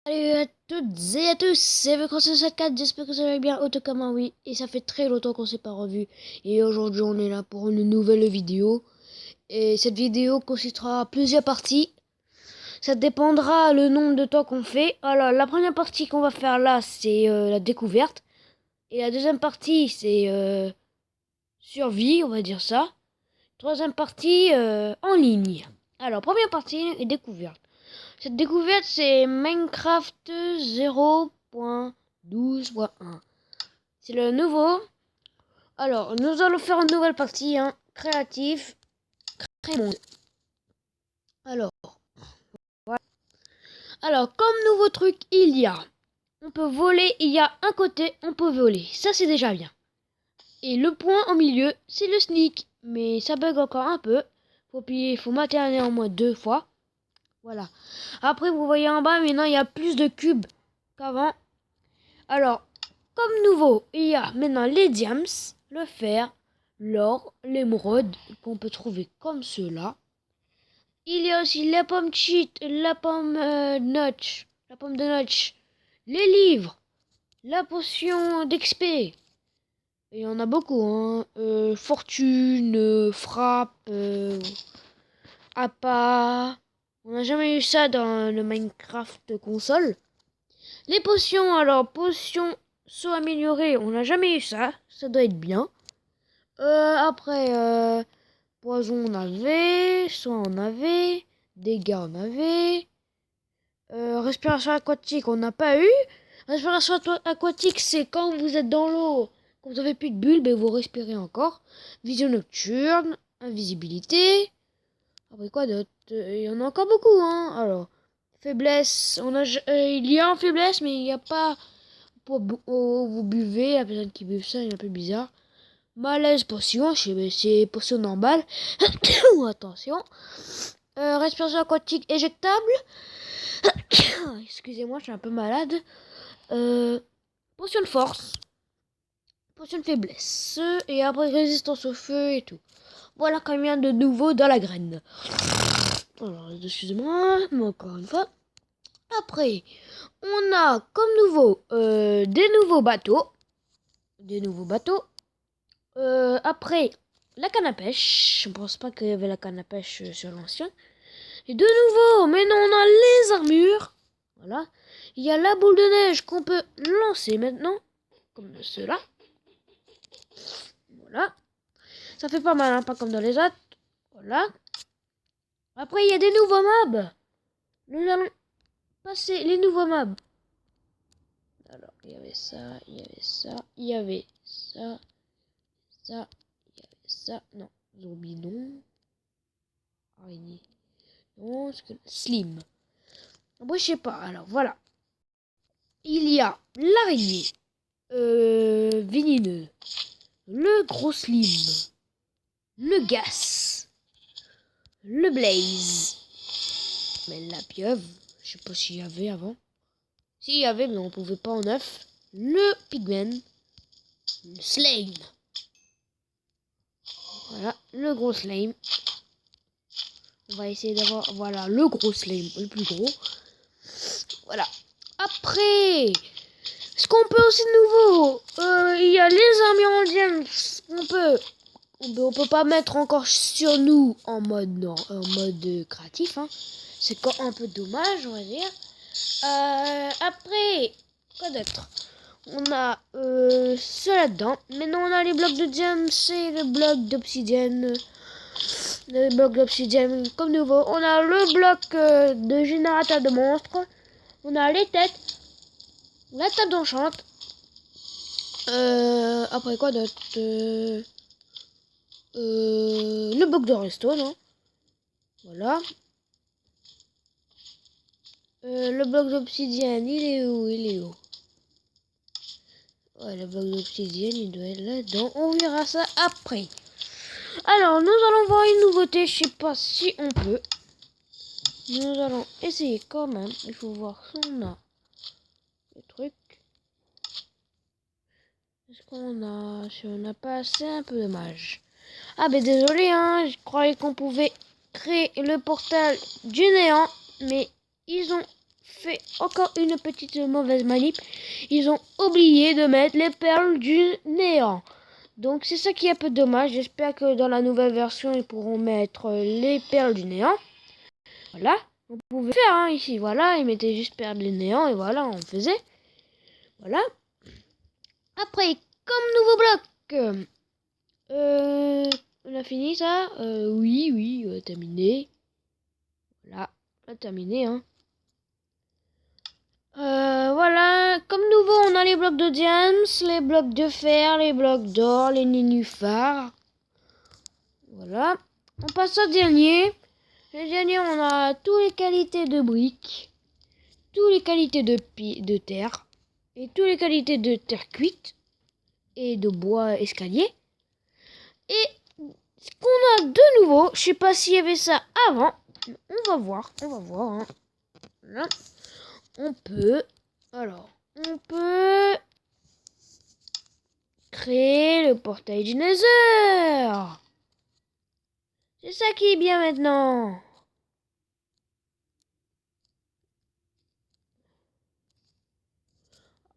Salut à toutes et à tous, c'est V374, j'espère que ça va bien, autant comme un oui, et ça fait très longtemps qu'on s'est pas revu, et aujourd'hui on est là pour une nouvelle vidéo, et cette vidéo consistera à plusieurs parties, ça dépendra le nombre de temps qu'on fait. Alors la première partie qu'on va faire là, c'est la découverte, et la deuxième partie c'est survie, on va dire ça, troisième partie en ligne. Alors première partie, découverte. Cette découverte, c'est Minecraft 0.12.1. C'est le nouveau. Alors, nous allons faire une nouvelle partie, hein, créatif, créer monde. Alors, voilà. Alors, comme nouveau truc, on peut voler, il y a un côté, on peut voler. Ça, c'est déjà bien. Et le point au milieu, c'est le sneak. Mais ça bug encore un peu. Faut materner en moins 2 fois. Voilà. Après, vous voyez en bas, maintenant, il y a plus de cubes qu'avant. Alors, comme nouveau, il y a maintenant les diams, le fer, l'or, l'émeraude, qu'on peut trouver comme cela. Il y a aussi la pomme cheat, la pomme notch, la pomme de notch, les livres, la potion d'XP. Il y en a beaucoup, hein. Fortune, frappe, appât. On n'a jamais eu ça dans le Minecraft console. Les potions, alors, potions saut amélioré, on n'a jamais eu ça. Ça doit être bien. Après, poison, on avait. Soin, on avait. Dégâts, on avait. Respiration aquatique, on n'a pas eu. Respiration aquatique, c'est quand vous êtes dans l'eau. Quand vous avez plus de bulles, ben vous respirez encore. Vision nocturne. Invisibilité. Après quoi d'autre? Il y en a encore beaucoup, hein. Alors, faiblesse. Il y a en faiblesse, mais il n'y a pas... vous buvez, la personne qui buve ça, il est un peu bizarre. Malaise potion, c'est potion normale. Attention. Respiration aquatique éjectable. Excusez-moi, je suis un peu malade. Potion de force. Potion de faiblesse. Et après résistance au feu et tout. Voilà combien de nouveau dans la graine. Alors, excusez-moi, mais encore une fois. Après, on a comme nouveau des nouveaux bateaux. Après, la canne à pêche. Je ne pense pas qu'il y avait la canne à pêche sur l'ancien. Et de nouveau, maintenant on a les armures. Voilà. Il y a la boule de neige qu'on peut lancer maintenant. Comme cela. Voilà. Ça fait pas mal, hein, pas comme dans les autres. Voilà. Après, il y a des nouveaux mobs. Nous allons passer les nouveaux mobs. Alors, il y avait ça, il y avait ça, il y avait ça, ça, il y avait ça. Non, zombie non. Araignée. Non, slim. Moi, je sais pas. Alors, voilà. Il y a l'araignée. Vénineux. Le gros slim. Le gas. Le blaze. Mais la pieuvre. Je sais pas s'il y avait avant. S'il y avait, mais on pouvait pas en neuf. Le pigman. Le slime. Voilà, le gros slime. On va essayer d'avoir, voilà, le gros slime, le plus gros. Voilà. Après, ce qu'on peut aussi de nouveau, il y a les armures en on peut pas mettre encore sur nous en mode non, en mode créatif. Hein. C'est quand un peu dommage, on va dire. Après, quoi d'autre? On a cela dedans. Maintenant, on a les blocs de diamants et le bloc d'obsidienne. Le bloc d'obsidienne comme nouveau. On a le bloc de générateur de monstres. On a les têtes. La table d'enchante. Après quoi d'autre? Le bloc de redstone. Hein. Voilà. Le bloc d'obsidienne, il est où? Il est où? Ouais, le bloc d'obsidienne, il doit être là-dedans. On verra ça après. Alors, nous allons voir une nouveauté. Je sais pas si on peut. Nous allons essayer quand même. Il faut voir si on a le truc. Est-ce qu'on a... Si on n'a pas assez, un peu dommage. Ah ben désolé, hein. Je croyais qu'on pouvait créer le portal du néant. Mais ils ont fait encore une petite mauvaise manip. Ils ont oublié de mettre les perles du néant. Donc c'est ça qui est un peu dommage. J'espère que dans la nouvelle version, ils pourront mettre les perles du néant. Voilà. Vous pouvez faire hein, ici. Voilà, ils mettaient juste perles du néant et voilà, on faisait. Voilà. Après, comme nouveau bloc, on a fini ça. Oui, terminé. Voilà, on a terminé. Hein. Voilà, comme nouveau, on a les blocs de diams, les blocs de fer, les blocs d'or, les nénuphars. Voilà. On passe au dernier. Le dernier, on a toutes les qualités de briques, toutes les qualités de terre, et toutes les qualités de terre cuite, et de bois escalier. Et ce qu'on a de nouveau, je sais pas s'il y avait ça avant, on va voir, hein. Voilà. On peut créer le portail du Nether. C'est ça qui est bien maintenant.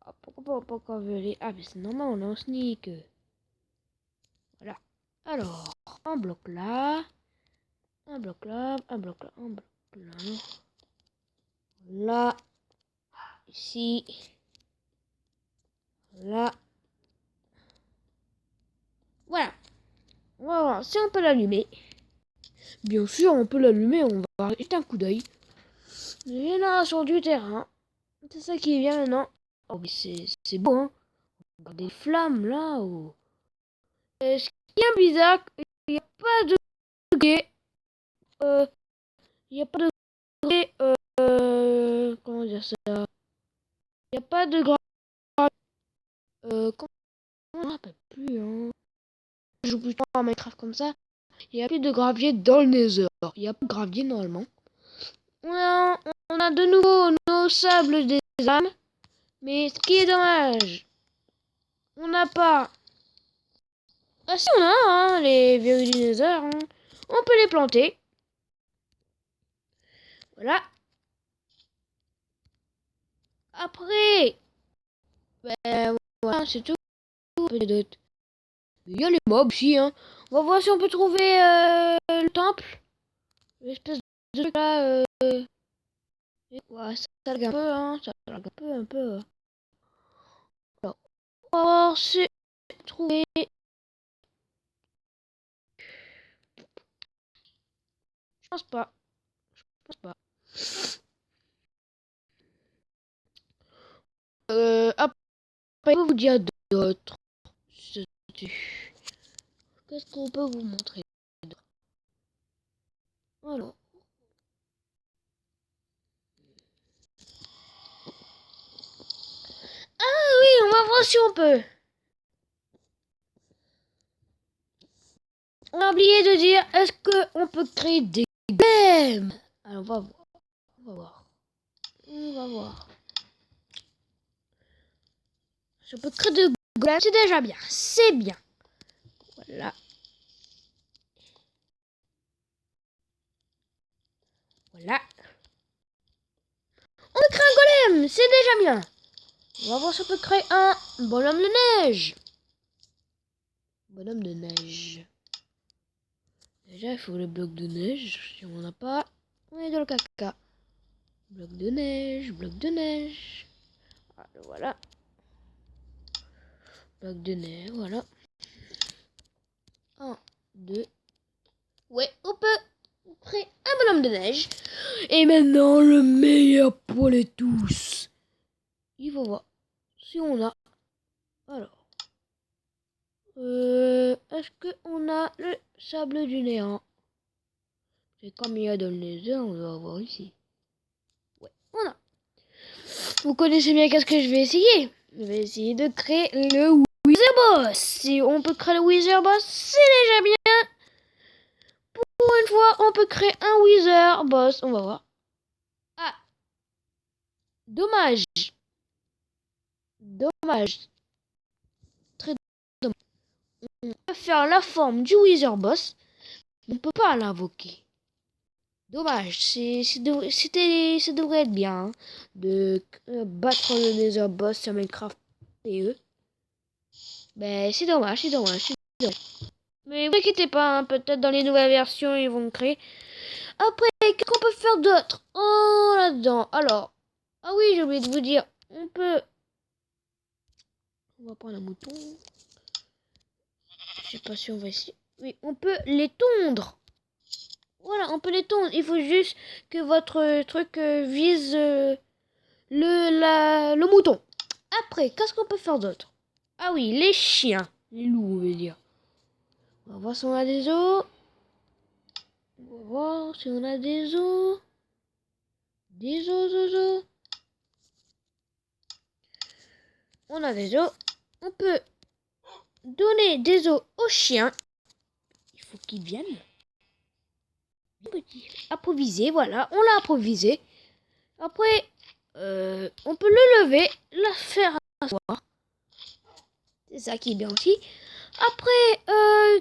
Ah, pourquoi on veut aller... Ah, mais c'est normal, on est en sneak. Voilà. Alors, un bloc là. Un bloc là, un bloc là, un bloc là. Là. Ici. Là. Voilà. On va voir si on peut l'allumer. Bien sûr, on peut l'allumer, on va jeter un coup d'œil. Génération du terrain. C'est ça qui est bien maintenant. Oh, mais c'est beau, hein. Regarde des flammes là. Oh. Et ce qui est bizarre, il n'y a pas de degré. Il n'y a pas de degré. Comment dire ça? Il n'y a pas de grave. Comment on ne rappelle plus, hein. Je joue plutôt à Minecraft comme ça. Il n'y a plus de gravier dans le Nether. Il n'y a pas de gravier normalement. On a de nouveau nos sables des âmes. Mais ce qui est dommage, on n'a pas... Ah si on a hein, les verrues du Nether. Hein. On peut les planter. Voilà. Après, ben voilà, c'est tout. Peut-être. Il y a les mobs aussi. Hein. On va voir si on peut trouver le temple. L'espèce de truc là. Ouais, ça lag un peu. Hein. Ça lag un peu. Alors, on va voir si trouver... Je pense pas. Après, je vais vous dire d'autres. Qu'est-ce qu'on peut vous montrer d'autre? Alors. Ah oui, on va voir si on peut. On a oublié de dire, est-ce qu'on peut créer des games? Alors, on va voir. On va voir. Si on peut créer des games, c'est déjà bien. C'est bien. Voilà. Voilà. On peut créer un golem, c'est déjà bien. On va voir si on peut créer un bonhomme de neige. Bonhomme de neige. Déjà, il faut le bloc de neige. Si on n'en a pas, on est dans le caca. Bloc de neige, bloc de neige. Voilà. Bloc de neige, voilà. 1, 2. Ouais, on peut créer un bonhomme de neige. Et maintenant, le meilleur pour les tous. Il faut voir si on a... Alors. Est-ce qu'on a le sable du néant? C'est comme il y a dans le Nether, on va voir ici. Ouais, on a. Vous connaissez bien qu'est-ce que je vais essayer? Je vais essayer de créer le Wither Boss. Si on peut créer le Wither Boss, c'est déjà bien. Pour une fois, on peut créer un Wither Boss. On va voir. Ah. Dommage. Très dommage. On peut faire la forme du Wither Boss. On ne peut pas l'invoquer. Dommage, ça devrait être bien hein, de battre le Nether Boss sur Minecraft PE. Mais c'est dommage, c'est dommage, c'est dommage. Mais vous inquiétez pas, hein, peut-être dans les nouvelles versions, ils vont créer. Après, qu'est-ce qu'on peut faire d'autre? Oh, là-dedans. Alors, ah oui, j'ai oublié de vous dire, on va prendre un mouton. Je sais pas si on va essayer. Oui, on peut les tondre. Voilà, on peut les tondre. Il faut juste que votre truc vise le mouton. Après, qu'est-ce qu'on peut faire d'autre? Ah oui, les chiens. Les loups, on veut dire. On va voir si on a des os. On va voir si on a des os. Des os. On a des os. On peut donner des os aux chiens. Il faut qu'ils viennent. Improviser, voilà. On l'a improvisé. Après, on peut le lever, la faire asseoir. C'est ça qui est bien aussi. Après,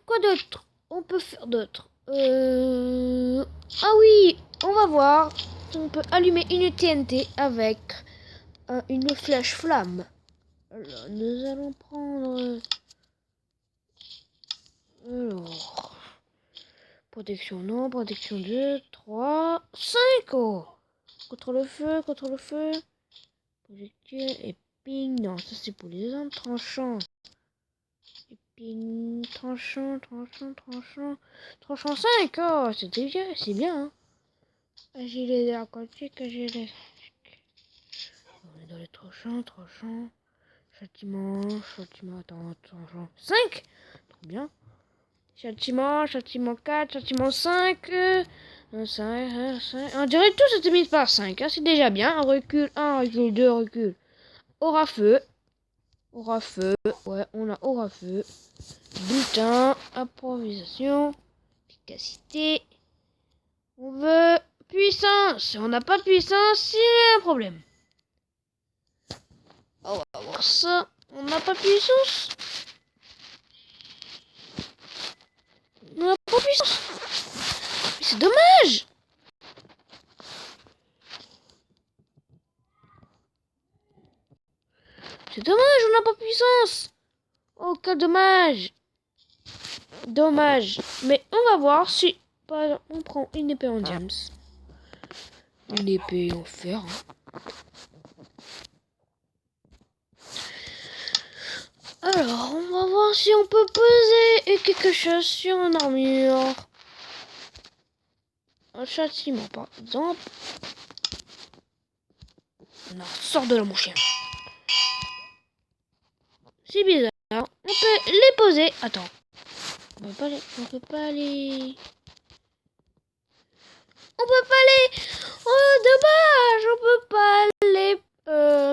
quoi d'autre? On peut faire d'autre. Ah oui, on va voir. On peut allumer une TNT avec une flèche flamme. Alors, nous allons prendre... Alors... Protection non, protection 2, 3, 5. Oh. Contre le feu. Projectile, épine. Non, ça c'est pour les armes tranchants. Épine, tranchant. Tranchant 5. Oh, c'était bien, c'est bien. Hein. Agilé aquatique, agilé. On est dans les tranchants. Châtiment, attends, tranchant 5. Trop bien. Châtiment 4, châtiment 5. 5. On dirait tout c'était mis par 5. Hein, c'est déjà bien. Recul 2, recul. Aura feu. Ouais, on a aura feu. Butin. Improvisation. Efficacité. On veut puissance. Si on n'a pas de puissance, c'est un problème. On va voir ça. On n'a pas de puissance. On n'a pas de puissance. Mais c'est dommage. C'est dommage, on n'a pas de puissance. Oh, quel dommage. Mais on va voir si... Par exemple, on prend une épée en diams. Une épée en fer. Hein. Alors, on va voir si on peut poser quelque chose sur une armure. Un châtiment, par exemple. Non, sors de là, mon chien. C'est bizarre. On peut les poser. Attends. On peut pas les... Oh, dommage. On peut pas les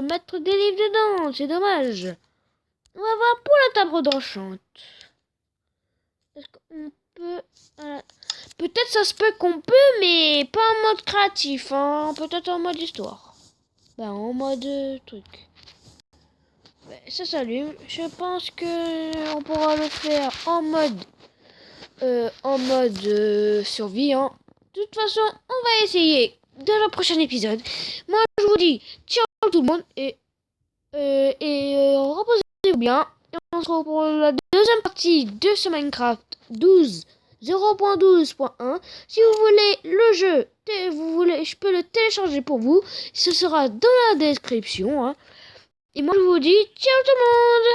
mettre des livres dedans. C'est dommage. On va voir pour la table d'enchant. Est-ce qu'on peut... Peut-être ça se peut qu'on peut, mais pas en mode créatif. Hein. Peut-être en mode histoire. Ben, en mode truc. Ben, ça s'allume. Je pense que on pourra le faire en mode survie. Hein. De toute façon, on va essayer dans le prochain épisode. Moi, je vous dis ciao tout le monde et reposez-vous bien. Et on se retrouve pour la deuxième partie de ce Minecraft 0.12.1. Si vous voulez le jeu, je peux le télécharger pour vous. Ce sera dans la description. Hein. Et moi, je vous dis ciao tout le monde.